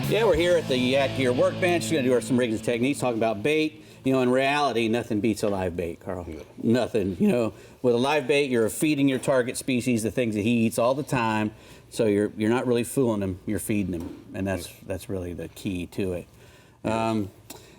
Yeah, we're here at your workbench. We're going to do some rigging techniques, talking about bait. You know, in reality, nothing beats a live bait, Carl. No. Nothing. You know, with a live bait, you're feeding your target species the things that he eats all the time. So you're not really fooling him. You're feeding him, and that's really the key to it.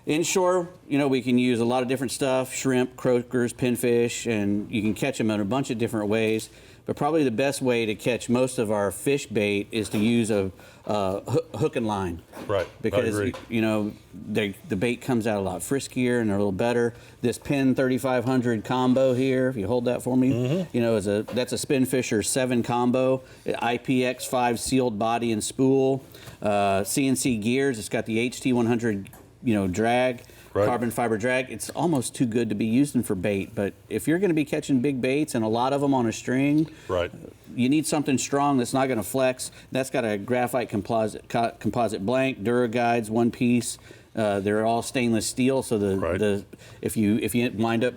Inshore, you know, we can use a lot of different stuff: shrimp, croakers, pinfish, and you can catch them in a bunch of different ways. But probably the best way to catch most of our fish bait is to use a hook and line. Right. Because you know the bait comes out a lot friskier and they're a little better. This Penn 3500 combo here, if you hold that for me, you know, that's a Spinfisher 7 combo, IPX5 sealed body and spool, CNC gears. It's got the HT100, you know, drag. Right. Carbon fiber drag. It's almost too good to be using for bait, but if you're going to be catching big baits and a lot of them on a string, right, you need something strong that's not going to flex. That's got a graphite composite blank, Duraguides, one piece. They're all stainless steel, so if you wind up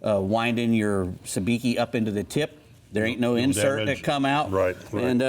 winding your sabiki up into the tip, there ain't no insert that come out, right. And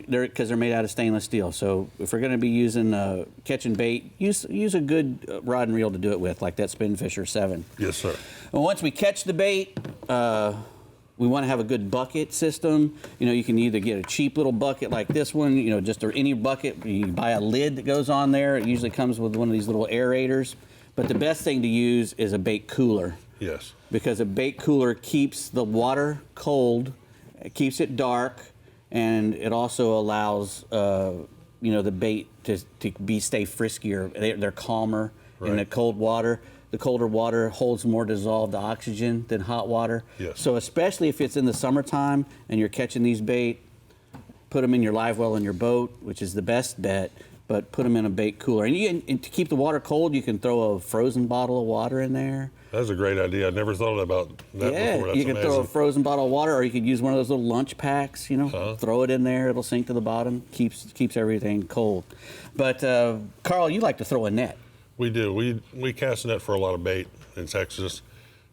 because they're made out of stainless steel. So if we're going to be using catching bait, use a good rod and reel to do it with, like that Spinfisher 7. Yes, sir. And once we catch the bait, we want to have a good bucket system. You know, you can either get a cheap little bucket like this one, you know, just any bucket. You buy a lid that goes on there. It usually comes with one of these little aerators. But the best thing to use is a bait cooler. Yes. Because a bait cooler keeps the water cold. It keeps it dark, and it also allows you know, the bait to stay friskier. They're calmer in the cold water. The colder water holds more dissolved oxygen than hot water. Yes. So especially if it's in the summertime and you're catching these bait, put them in your live well in your boat, which is the best bet. But put them in a bait cooler. And to keep the water cold, you can throw a frozen bottle of water in there. That's a great idea. I never thought about that before. That's you can throw a frozen bottle of water, or you could use one of those little lunch packs, you know, throw it in there. It'll sink to the bottom, keeps everything cold. But, Carl, you like to throw a net. We do. We cast a net for a lot of bait in Texas.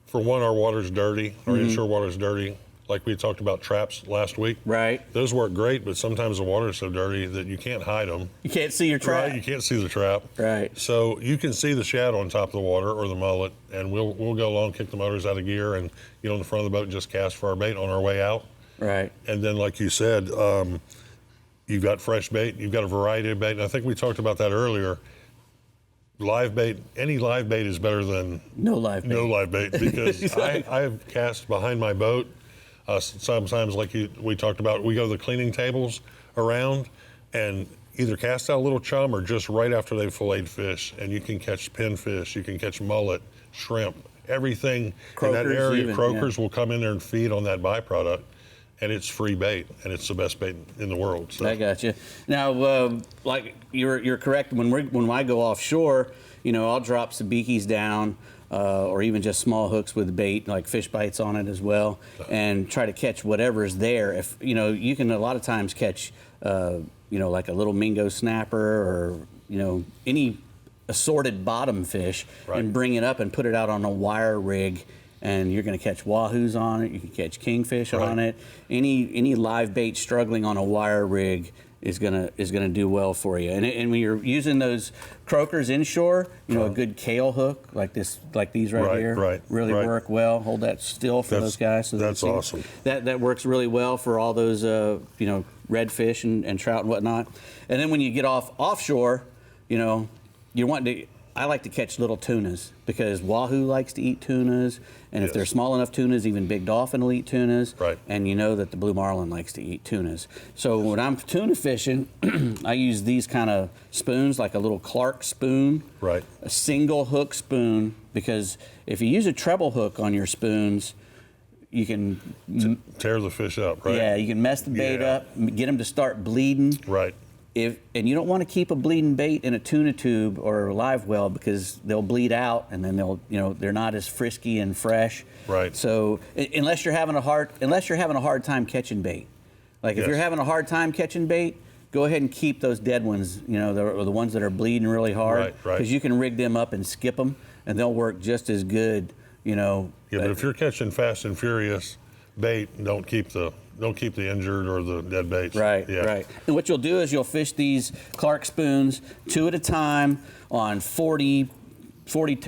For one, our water's dirty. Our inshore water's dirty. Like we talked about traps last week. Right. Those work great, but sometimes the water is so dirty that you can't hide them. You can't see your trap. Right, you can't see the trap. Right. So you can see the shadow on top of the water or the mullet, and we'll go along, kick the motors out of gear, and get on the front of the boat and just cast for our bait on our way out. Right. And then, like you said, you've got fresh bait, you've got a variety of bait, and I think we talked about that earlier. Live bait, any live bait is better than no live bait. No live bait, because Exactly. I've cast behind my boat. Sometimes, like we talked about, we go to the cleaning tables around and either cast out a little chum or just right after they've filleted fish, and you can catch pinfish, you can catch mullet, shrimp, everything Croakers in that area. Even, croakers will come in there and feed on that byproduct, and it's free bait, and it's the best bait in the world. So. I got you. Now, like you're correct. When I go offshore, you know, I'll drop sabikis down. Or even just small hooks with bait, like fish bites on it as well, and try to catch whatever's there. If you know, you can a lot of times catch, you know, like a little mingo snapper or you know any assorted bottom fish, and bring it up and put it out on a wire rig, and you're going to catch wahoos on it. You can catch kingfish on it. Any live bait struggling on a wire rig is gonna do well for you. And when you're using those croakers inshore, you know, a good kale hook like these right here really work well. Hold that still for those guys. So that's awesome. That works really well for all those you know, redfish and trout and whatnot. And then when you get offshore, you know, you want to. I like to catch little tunas because wahoo likes to eat tunas, and if they're small enough tunas, even big dolphin will eat tunas. Right. And you know that the blue marlin likes to eat tunas. So when I'm tuna fishing, I use these kind of spoons, like a little Clark spoon. Right. A single hook spoon, because if you use a treble hook on your spoons, you can tear the fish up, right? Yeah, you can mess the bait up, get them to start bleeding. Right. And you don't want to keep a bleeding bait in a tuna tube or a live well because they'll bleed out and then they're not as frisky and fresh. Right. So unless you're having a hard time catching bait, like if you're having a hard time catching bait, go ahead and keep those dead ones, you know, the ones that are bleeding really hard, because you can rig them up and skip them and they'll work just as good, you know. Yeah, but if you're catching fast and furious bait, don't keep the don't keep the injured or the dead baits. Right, Yeah. right. And what you'll do is you'll fish these Clark spoons 2 at a time on 40 pound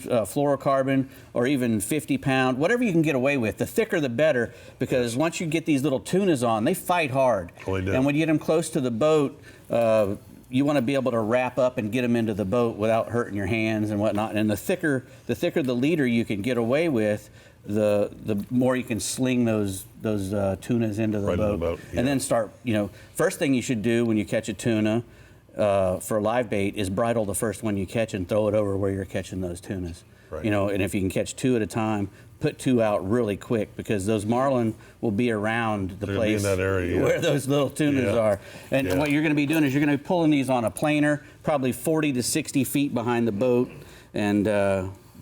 fluorocarbon, or even 50 pound, whatever you can get away with. The thicker the better, because once you get these little tunas on, they fight hard. Oh, they do. And when you get them close to the boat, you want to be able to wrap up and get them into the boat without hurting your hands and whatnot. And the thicker the leader you can get away with, the more you can sling those tunas into the Right boat. in the boat, yeah. And then start, first thing you should do when you catch a tuna for live bait is bridle the first one you catch and throw it over where you're catching those tunas. Right. And if you can catch 2 at a time, put 2 out really quick, because those marlin will be around the They're gonna be place in that area, yeah. where those little tunas Yeah. are. And Yeah. what you're going to be doing is you're going to be pulling these on a planer, probably 40 to 60 feet behind the boat, and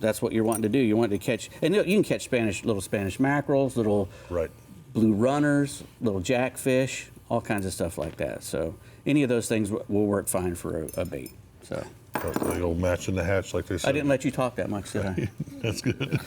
that's what you're wanting to do. You want to catch, and you can catch little Spanish mackerels, little Right. blue runners, little jackfish, all kinds of stuff like that. So any of those things will work fine for a bait. So The old match in the hatch, like they said. I didn't let you talk that much, did I? That's good.